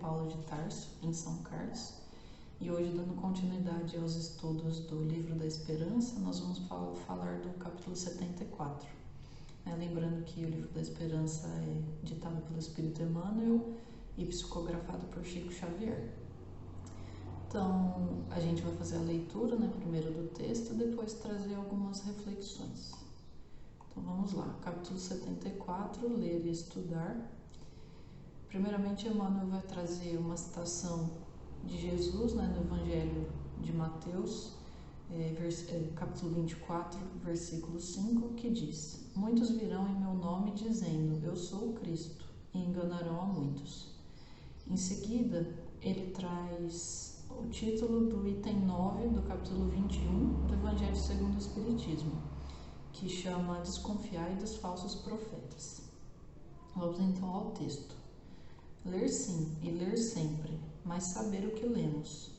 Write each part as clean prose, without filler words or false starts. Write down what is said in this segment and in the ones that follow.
Paulo de Tarso, em São Carlos, e hoje, dando continuidade aos estudos do Livro da Esperança, nós vamos falar do capítulo 74. Lembrando que o Livro da Esperança é ditado pelo Espírito Emmanuel e psicografado por Chico Xavier. Então, a gente vai fazer a leitura, primeiro do texto, e depois trazer algumas reflexões. Então, vamos lá. Capítulo 74, ler e estudar. Primeiramente, Emmanuel vai trazer uma citação de Jesus, no Evangelho de Mateus, capítulo 24, versículo 5, que diz: Muitos virão em meu nome dizendo, eu sou o Cristo, e enganarão a muitos. Em seguida, ele traz o título do item 9 do capítulo 21 do Evangelho segundo o Espiritismo, que chama Desconfiai dos falsos profetas. Vamos então ao texto. Ler sim e ler sempre, mas saber o que lemos.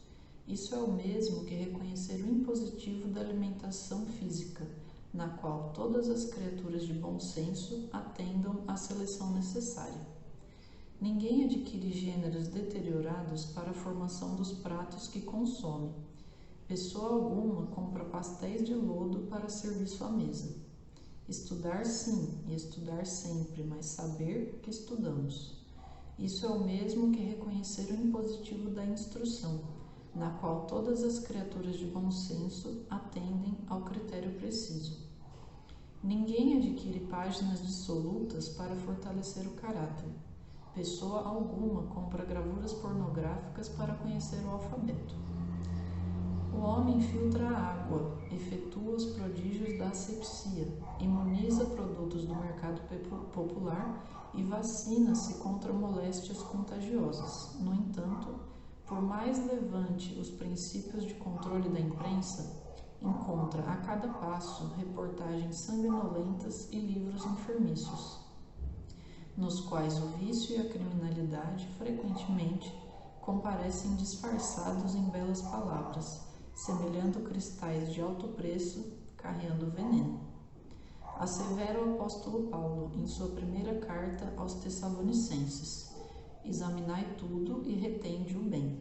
Isso é o mesmo que reconhecer o impositivo da alimentação física, na qual todas as criaturas de bom senso atendam à seleção necessária. Ninguém adquire gêneros deteriorados para a formação dos pratos que consome. Pessoa alguma compra pastéis de lodo para servir sua mesa. Estudar sim e estudar sempre, mas saber que estudamos. Isso é o mesmo que reconhecer o impositivo da instrução, na qual todas as criaturas de bom senso atendem ao critério preciso. Ninguém adquire páginas dissolutas para fortalecer o caráter. Pessoa alguma compra gravuras pornográficas para conhecer o alfabeto. O homem filtra a água, efetua os prodígios da asepsia, imuniza produtos do mercado popular e vacina-se contra moléstias contagiosas. No entanto, por mais levante os princípios de controle da imprensa, encontra a cada passo reportagens sanguinolentas e livros enfermiços, nos quais o vício e a criminalidade frequentemente comparecem disfarçados em belas palavras, semelhando cristais de alto preço carreando veneno. Assevera o apóstolo Paulo em sua primeira carta aos Tessalonicenses: examinai tudo e retende o bem.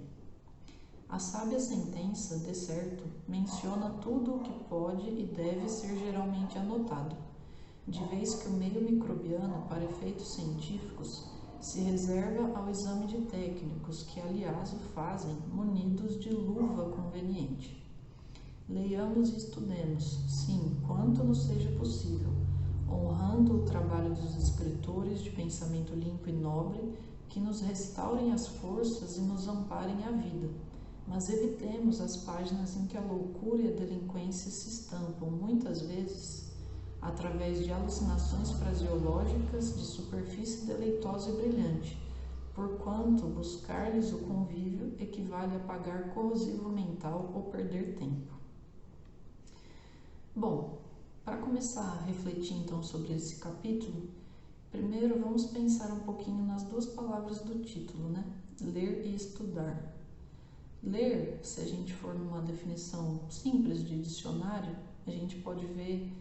A sábia sentença, de certo, menciona tudo o que pode e deve ser geralmente anotado, de vez que o meio microbiano, para efeitos científicos, se reserva ao exame de técnicos que, aliás, o fazem munidos de luva conveniente. Leiamos e estudemos, sim, quanto nos seja possível, honrando o trabalho dos escritores de pensamento limpo e nobre, que nos restaurem as forças e nos amparem a vida, mas evitemos as páginas em que a loucura e a delinquência se estampam, muitas vezes, através de alucinações fraseológicas de superfície deleitosa e brilhante, porquanto buscar-lhes o convívio equivale a pagar corrosivo mental ou perder tempo. Bom, para começar a refletir então sobre esse capítulo, primeiro vamos pensar um pouquinho nas duas palavras do título, Ler e estudar. Ler, se a gente for numa definição simples de dicionário, a gente pode ver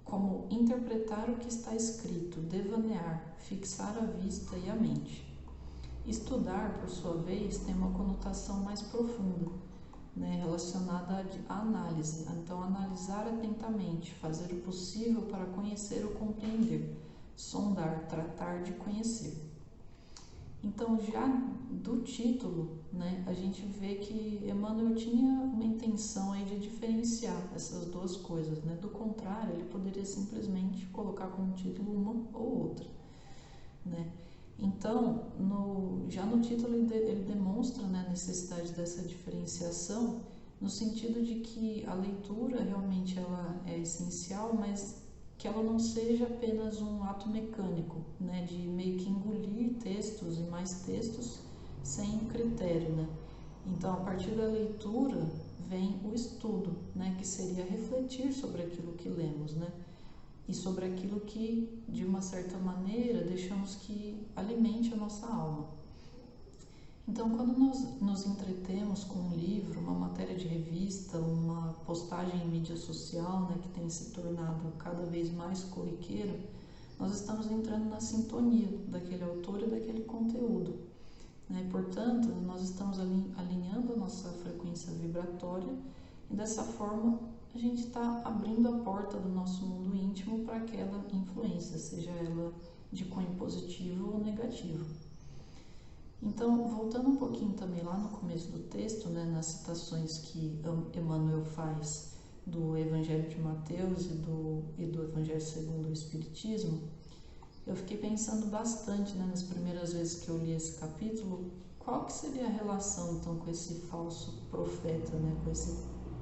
como interpretar o que está escrito, devanear, fixar a vista e a mente. Estudar, por sua vez, tem uma conotação mais profunda, relacionada à análise. Então, analisar atentamente, fazer o possível para conhecer ou compreender, sondar, tratar de conhecer. Então, já do título, a gente vê que Emmanuel tinha uma intenção aí de diferenciar essas duas coisas, Do contrário, ele poderia simplesmente colocar como título uma ou outra, Então, já no título ele demonstra a necessidade dessa diferenciação, no sentido de que a leitura realmente ela é essencial, mas que ela não seja apenas um ato mecânico, de meio que engolir textos e mais textos sem critério, Então, a partir da leitura vem o estudo, que seria refletir sobre aquilo que lemos, e sobre aquilo que, de uma certa maneira, deixamos que alimente a nossa alma. Então, quando nós nos entretemos com um livro, uma matéria de revista, uma postagem em mídia social, que tem se tornado cada vez mais corriqueira, nós estamos entrando na sintonia daquele autor e daquele conteúdo, né? Portanto, nós estamos alinhando a nossa frequência vibratória e dessa forma a gente está abrindo a porta do nosso mundo íntimo para aquela influência, seja ela de cunho positivo ou negativo. Então, voltando um pouquinho também lá no começo do texto, né, nas citações que Emmanuel faz do Evangelho de Mateus e do Evangelho segundo o Espiritismo, eu fiquei pensando bastante, né, nas primeiras vezes que eu li esse capítulo, qual que seria a relação então com esse falso profeta, né, com esse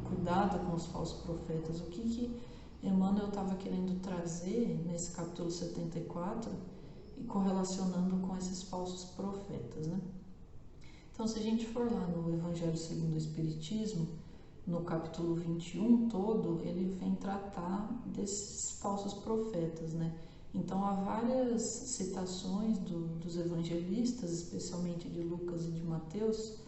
cuidado com os falsos profetas, o que Emmanuel estava querendo trazer nesse capítulo 74 e correlacionando com esses falsos profetas, né? Então, se a gente for lá no Evangelho segundo o Espiritismo, no capítulo 21 todo, ele vem tratar desses falsos profetas, né? Então, há várias citações dos evangelistas, especialmente de Lucas e de Mateus,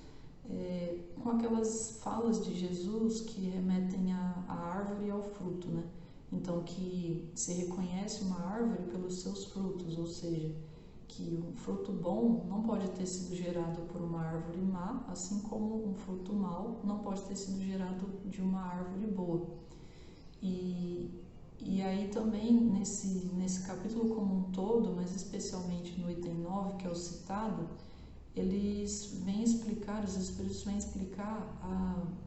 com aquelas falas de Jesus que remetem à árvore e ao fruto, né? Então, que se reconhece uma árvore pelos seus frutos, ou seja, que um fruto bom não pode ter sido gerado por uma árvore má, assim como um fruto mau não pode ter sido gerado de uma árvore boa. E aí também, nesse capítulo como um todo, mas especialmente no item 9, que é o citado, eles vêm explicar, os espíritos vêm explicar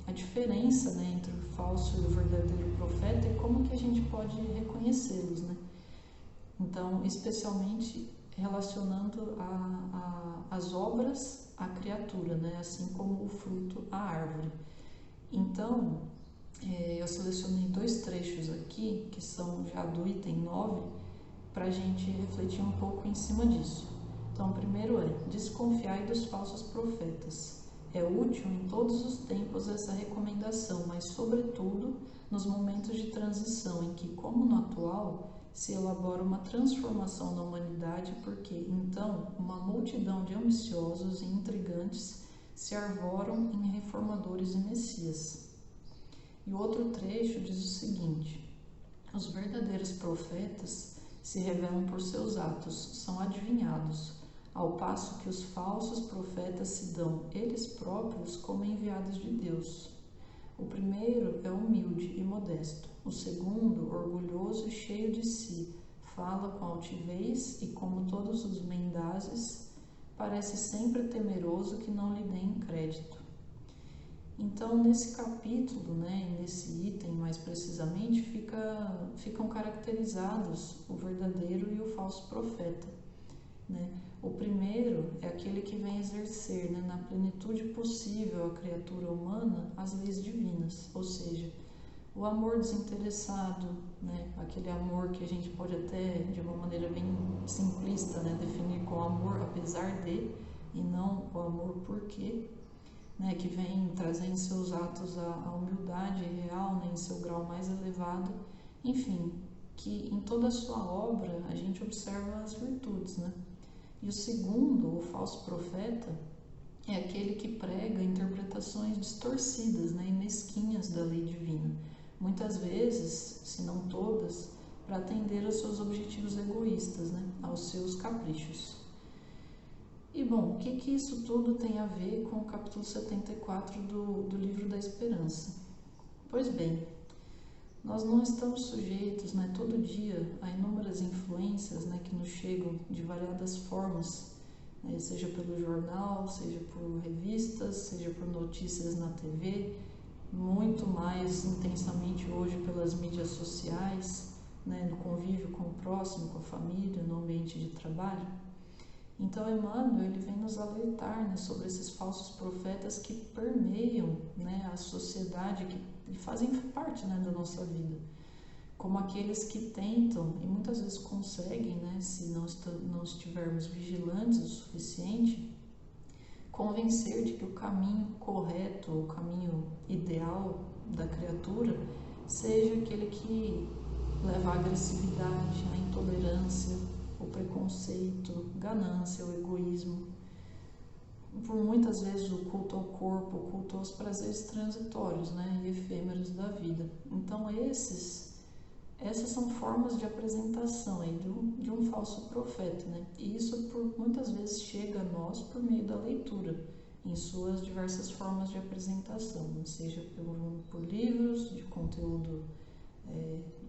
a diferença, né, entre o falso e o verdadeiro profeta e como que a gente pode reconhecê-los, né? Então, especialmente relacionando as obras à criatura, né, assim como o fruto à árvore. Então, eu selecionei 2 trechos aqui, que são já do item 9, para a gente refletir um pouco em cima disso. Então, o primeiro é: desconfiai dos falsos profetas. É útil em todos os tempos essa recomendação, mas sobretudo nos momentos de transição em que, como no atual, se elabora uma transformação na humanidade, porque então uma multidão de ambiciosos e intrigantes se arvoram em reformadores e messias. E o outro trecho diz o seguinte: os verdadeiros profetas se revelam por seus atos, são adivinhados, ao passo que os falsos profetas se dão eles próprios como enviados de Deus. O primeiro é humilde e modesto, o segundo, orgulhoso e cheio de si, fala com altivez e, como todos os mendazes, parece sempre temeroso que não lhe deem crédito. Então, nesse capítulo, né, nesse item mais precisamente, ficam caracterizados o verdadeiro e o falso profeta, né? O primeiro é aquele que vem exercer, né, na plenitude possível à criatura humana as leis divinas, ou seja, o amor desinteressado, né, aquele amor que a gente pode até, de uma maneira bem simplista, né, definir como amor apesar de, e não o amor porque, né, que vem trazer em seus atos a humildade real, né, em seu grau mais elevado, enfim, que em toda a sua obra a gente observa as virtudes, né? E o segundo, o falso profeta, é aquele que prega interpretações distorcidas, né, e mesquinhas da lei divina, muitas vezes, se não todas, para atender aos seus objetivos egoístas, né, aos seus caprichos. E bom, o que isso tudo tem a ver com o capítulo 74 do Livro da Esperança? Pois bem, nós não estamos sujeitos, né, todo dia a inúmeras influências, né, que nos chegam de variadas formas, né, seja pelo jornal, seja por revistas, seja por notícias na TV, muito mais intensamente hoje pelas mídias sociais, né, no convívio com o próximo, com a família, no ambiente de trabalho. Então, Emmanuel, ele vem nos alertar, né, sobre esses falsos profetas que permeiam, né, a sociedade, que fazem parte, né, da nossa vida, como aqueles que tentam, e muitas vezes conseguem, né, se não estivermos vigilantes o suficiente, convencer de que o caminho correto, o caminho ideal da criatura, seja aquele que leva à agressividade, à intolerância, o preconceito, ganância, o egoísmo, por muitas vezes o culto ao corpo, o culto aos prazeres transitórios, né, e efêmeros da vida. Então esses Essas são formas de apresentação aí de um falso profeta, né? E isso muitas vezes chega a nós por meio da leitura, em suas diversas formas de apresentação, seja por livros de conteúdo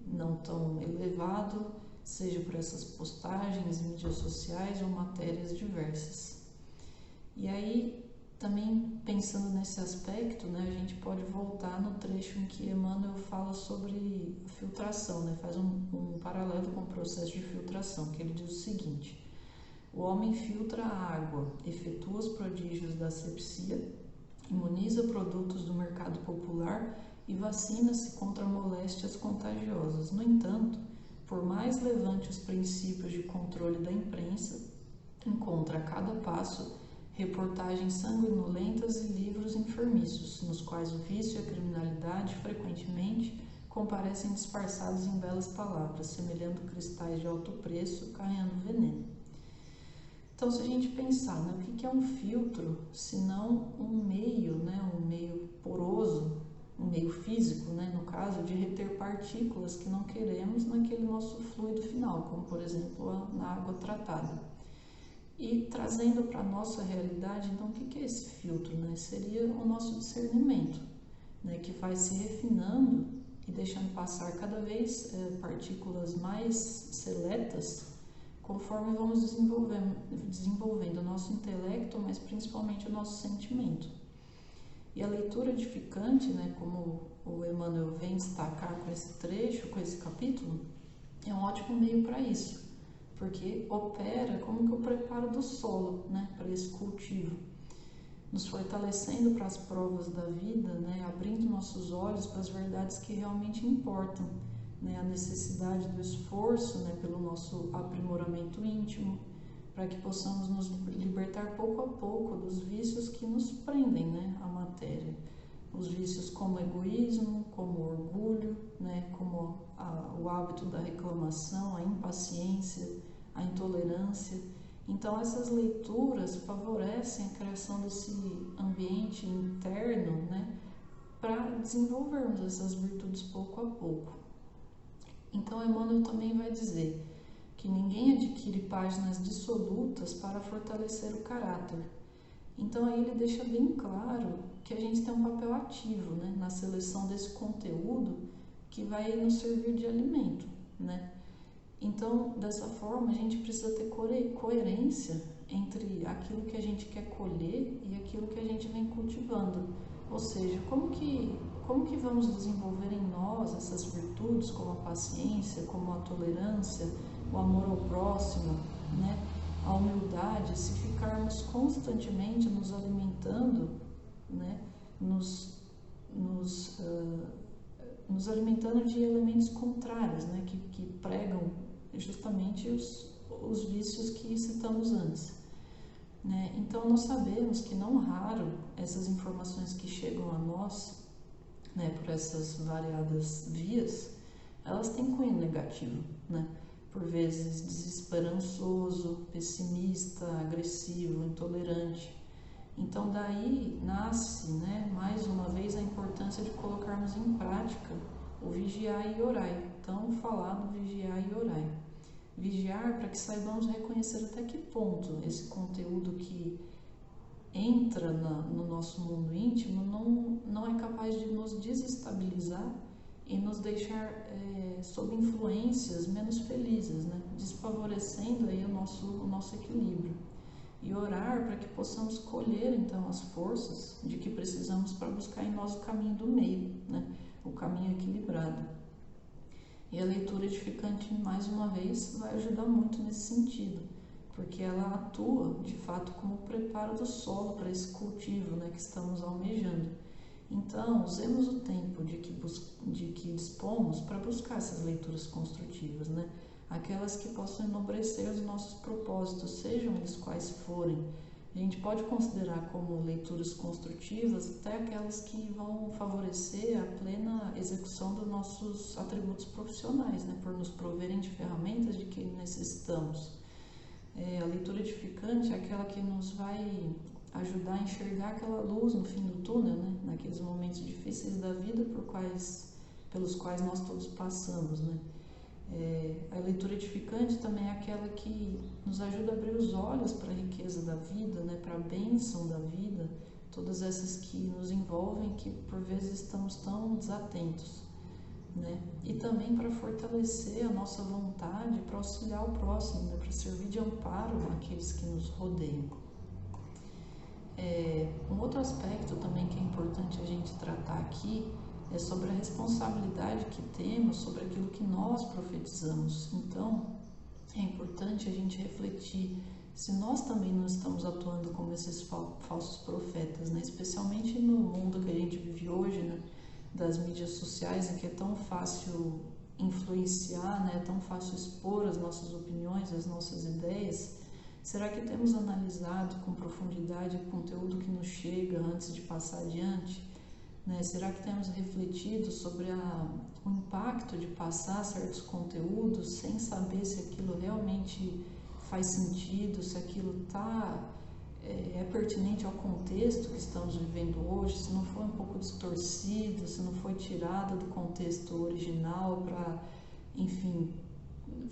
não tão elevado, seja por essas postagens, mídias sociais ou matérias diversas. E aí, também pensando nesse aspecto, né, a gente pode voltar no trecho em que Emmanuel fala sobre filtração, né, faz um paralelo com o processo de filtração, que ele diz o seguinte: o homem filtra a água, efetua os prodígios da asepsia, imuniza produtos do mercado popular e vacina-se contra moléstias contagiosas. No entanto, por mais levante os princípios de controle da imprensa, encontra a cada passo reportagens sanguinolentas e livros enfermiços, nos quais o vício e a criminalidade frequentemente comparecem disfarçados em belas palavras, semelhando cristais de alto preço, carregando veneno. Então, se a gente pensar, né, o que é um filtro, se não um meio, né, um meio poroso, um meio físico, né, no caso, de reter partículas que não queremos naquele nosso fluido final, como, por exemplo, na água tratada. E trazendo para a nossa realidade, então, o que é esse filtro? Né? Seria o nosso discernimento, né? Que vai se refinando e deixando passar cada vez partículas mais seletas, conforme vamos desenvolvendo o nosso intelecto, mas principalmente o nosso sentimento. E a leitura edificante, né, como o Emmanuel vem destacar com esse trecho, com esse capítulo, é um ótimo meio para isso, porque opera como que o preparo do solo, né, para esse cultivo, nos fortalecendo para as provas da vida, né, abrindo nossos olhos para as verdades que realmente importam, né, a necessidade do esforço, né, pelo nosso aprimoramento íntimo, para que possamos nos libertar pouco a pouco dos vícios que nos prendem, né, à matéria. Os vícios como o egoísmo, como o orgulho, né, como o hábito da reclamação, a impaciência, a intolerância. Então, essas leituras favorecem a criação desse ambiente interno, né, para desenvolvermos essas virtudes pouco a pouco. Então, Emmanuel também vai dizer que ninguém adquire páginas dissolutas para fortalecer o caráter. Então, aí ele deixa bem claro que a gente tem um papel ativo, né, na seleção desse conteúdo que vai nos servir de alimento, né? Então, dessa forma, a gente precisa ter coerência entre aquilo que a gente quer colher e aquilo que a gente vem cultivando. Ou seja, como que vamos desenvolver em nós essas virtudes, como a paciência, como a tolerância, o amor ao próximo, né? A humildade, se ficarmos constantemente nos alimentando, né? nos alimentando de elementos contrários, né? que pregam justamente os vícios que citamos antes. Né? Então, nós sabemos que não raro essas informações que chegam a nós, né, por essas variadas vias, elas têm cunho negativo, né? Por vezes desesperançoso, pessimista, agressivo, intolerante. Então, daí nasce, né, mais uma vez a importância de colocarmos em prática o vigiar e orai. Então, falado vigiar e orai. Vigiar para que saibamos reconhecer até que ponto esse conteúdo que entra no nosso mundo íntimo não é capaz de nos desestabilizar e nos deixar sob influências menos felizes, né? Desfavorecendo aí o nosso equilíbrio. E orar para que possamos colher então as forças de que precisamos para buscar em nós o caminho do meio, né? O caminho equilibrado. E a leitura edificante, mais uma vez, vai ajudar muito nesse sentido, porque ela atua, de fato, como preparo do solo para esse cultivo, né, que estamos almejando. Então, usemos o tempo de que dispomos para buscar essas leituras construtivas, né? Aquelas que possam enobrecer os nossos propósitos, sejam eles quais forem. A gente pode considerar como leituras construtivas até aquelas que vão favorecer a plena execução dos nossos atributos profissionais, né? Por nos proverem de ferramentas de que necessitamos. A leitura edificante é aquela que nos vai ajudar a enxergar aquela luz no fim do túnel, né? Naqueles momentos difíceis da vida pelos quais nós todos passamos, né? A leitura edificante também é aquela que nos ajuda a abrir os olhos para a riqueza da vida, né, para a bênção da vida, todas essas que nos envolvem, que por vezes estamos tão desatentos, né? E também para fortalecer a nossa vontade para auxiliar o próximo, né, para servir de amparo àqueles que nos rodeiam. Um outro aspecto também que é importante a gente tratar aqui é sobre a responsabilidade que temos sobre aquilo que nós profetizamos. Então, é importante a gente refletir se nós também não estamos atuando como esses falsos profetas, né? Especialmente no mundo que a gente vive hoje, né? Das mídias sociais, em que é tão fácil influenciar, né? É tão fácil expor as nossas opiniões, as nossas ideias. Será que temos analisado com profundidade o conteúdo que nos chega antes de passar adiante? Né? Será que temos refletido sobre o impacto de passar certos conteúdos sem saber se aquilo realmente faz sentido, se aquilo é pertinente ao contexto que estamos vivendo hoje, se não foi um pouco distorcido, se não foi tirado do contexto original para, enfim,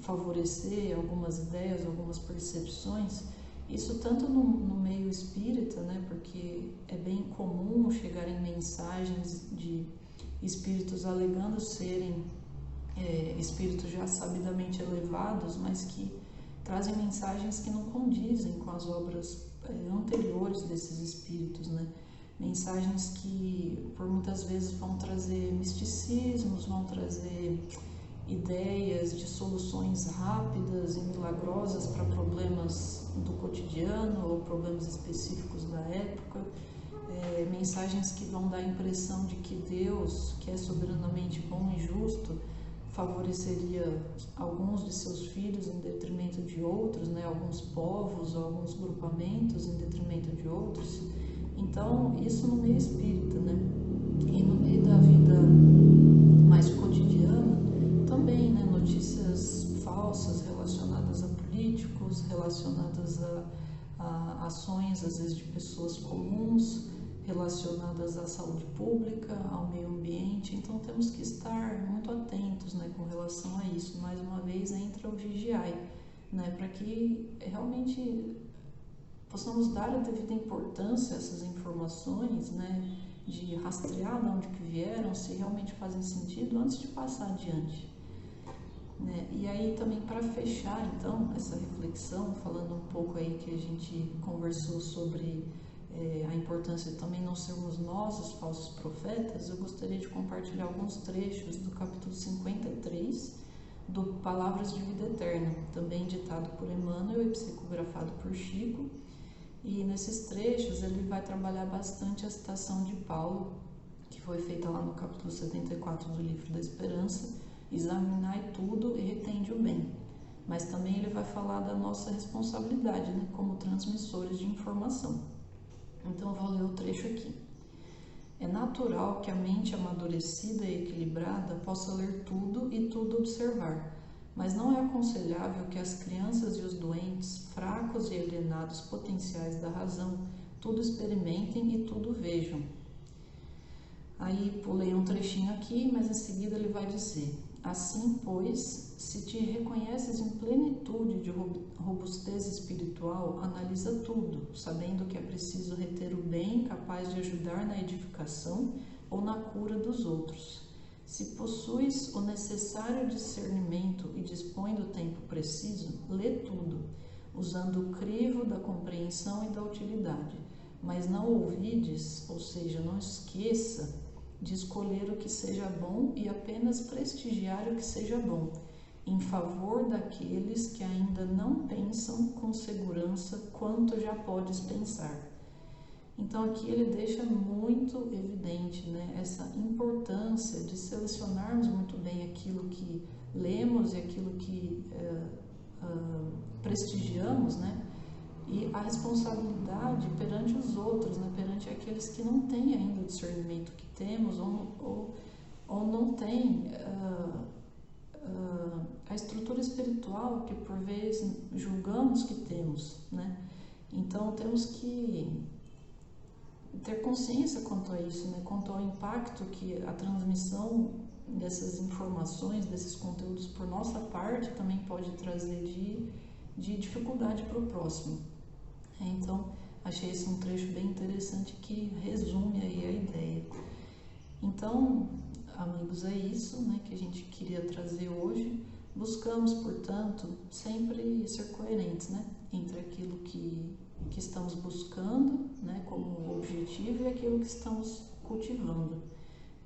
favorecer algumas ideias, algumas percepções. Isso tanto no meio espírita, né, porque é bem comum chegarem mensagens de espíritos alegando serem espíritos já sabidamente elevados, mas que trazem mensagens que não condizem com as obras anteriores desses espíritos, né? Mensagens que por muitas vezes vão trazer misticismos, vão trazer ideias de soluções rápidas e milagrosas para problemas do cotidiano ou problemas específicos da época, mensagens que vão dar a impressão de que Deus, que é soberanamente bom e justo, favoreceria alguns de seus filhos em detrimento de outros, né? Alguns povos ou alguns grupamentos em detrimento de outros. Então, isso no meio espírita, né? E no meio da vida mais cotidiana, também, né, notícias falsas relacionadas a políticos, relacionadas a ações, às vezes, de pessoas comuns, relacionadas à saúde pública, ao meio ambiente. Então, temos que estar muito atentos, né, com relação a isso. Mais uma vez, entra o vigiai, né, para que realmente possamos dar a devida importância a essas informações, né, de rastrear de onde que vieram, se realmente fazem sentido, antes de passar adiante. Né? E aí também, para fechar então essa reflexão, falando um pouco aí que a gente conversou sobre a importância de também não sermos nós os falsos profetas, eu gostaria de compartilhar alguns trechos do capítulo 53 do Palavras de Vida Eterna, também ditado por Emmanuel e psicografado por Chico. E nesses trechos ele vai trabalhar bastante a citação de Paulo, que foi feita lá no capítulo 74 do Livro da Esperança: examinai tudo e retende o bem. Mas também ele vai falar da nossa responsabilidade, né, como transmissores de informação. Então eu vou ler o trecho aqui. É natural que a mente amadurecida e equilibrada possa ler tudo e tudo observar, mas não é aconselhável que as crianças e os doentes, fracos e alienados potenciais da razão, tudo experimentem e tudo vejam. Aí pulei um trechinho aqui, mas em seguida ele vai dizer: assim, pois, se te reconheces em plenitude de robustez espiritual, analisa tudo, sabendo que é preciso reter o bem capaz de ajudar na edificação ou na cura dos outros. Se possuis o necessário discernimento e dispõe do tempo preciso, lê tudo, usando o crivo da compreensão e da utilidade, mas não ouvides, ou seja, não esqueça de escolher o que seja bom e apenas prestigiar o que seja bom, em favor daqueles que ainda não pensam com segurança quanto já podes pensar. Então aqui ele deixa muito evidente, né, essa importância de selecionarmos muito bem aquilo que lemos e aquilo que prestigiamos, né, e a responsabilidade perante os outros, né, perante aqueles que não têm ainda o discernimento que temos ou não têm a estrutura espiritual que por vezes julgamos que temos, né? Então temos que ter consciência quanto a isso, né? Quanto ao impacto que a transmissão dessas informações, desses conteúdos por nossa parte também pode trazer de dificuldade para o próximo. Então, achei esse um trecho bem interessante que resume aí a ideia. Então, amigos, é isso, né, que a gente queria trazer hoje. Buscamos, portanto, sempre ser coerentes, né, entre aquilo que estamos buscando, né, como objetivo e aquilo que estamos cultivando,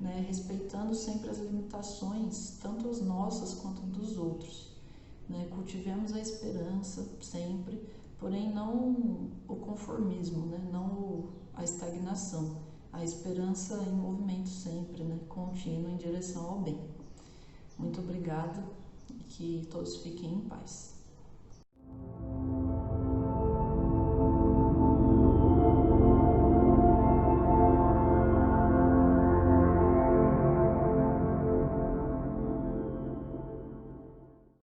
né, respeitando sempre as limitações, tanto as nossas quanto dos outros, né, cultivemos a esperança sempre, porém não o conformismo, né, não a estagnação, a esperança em movimento sempre, né, contínuo em direção ao bem. Muito obrigada e que todos fiquem em paz.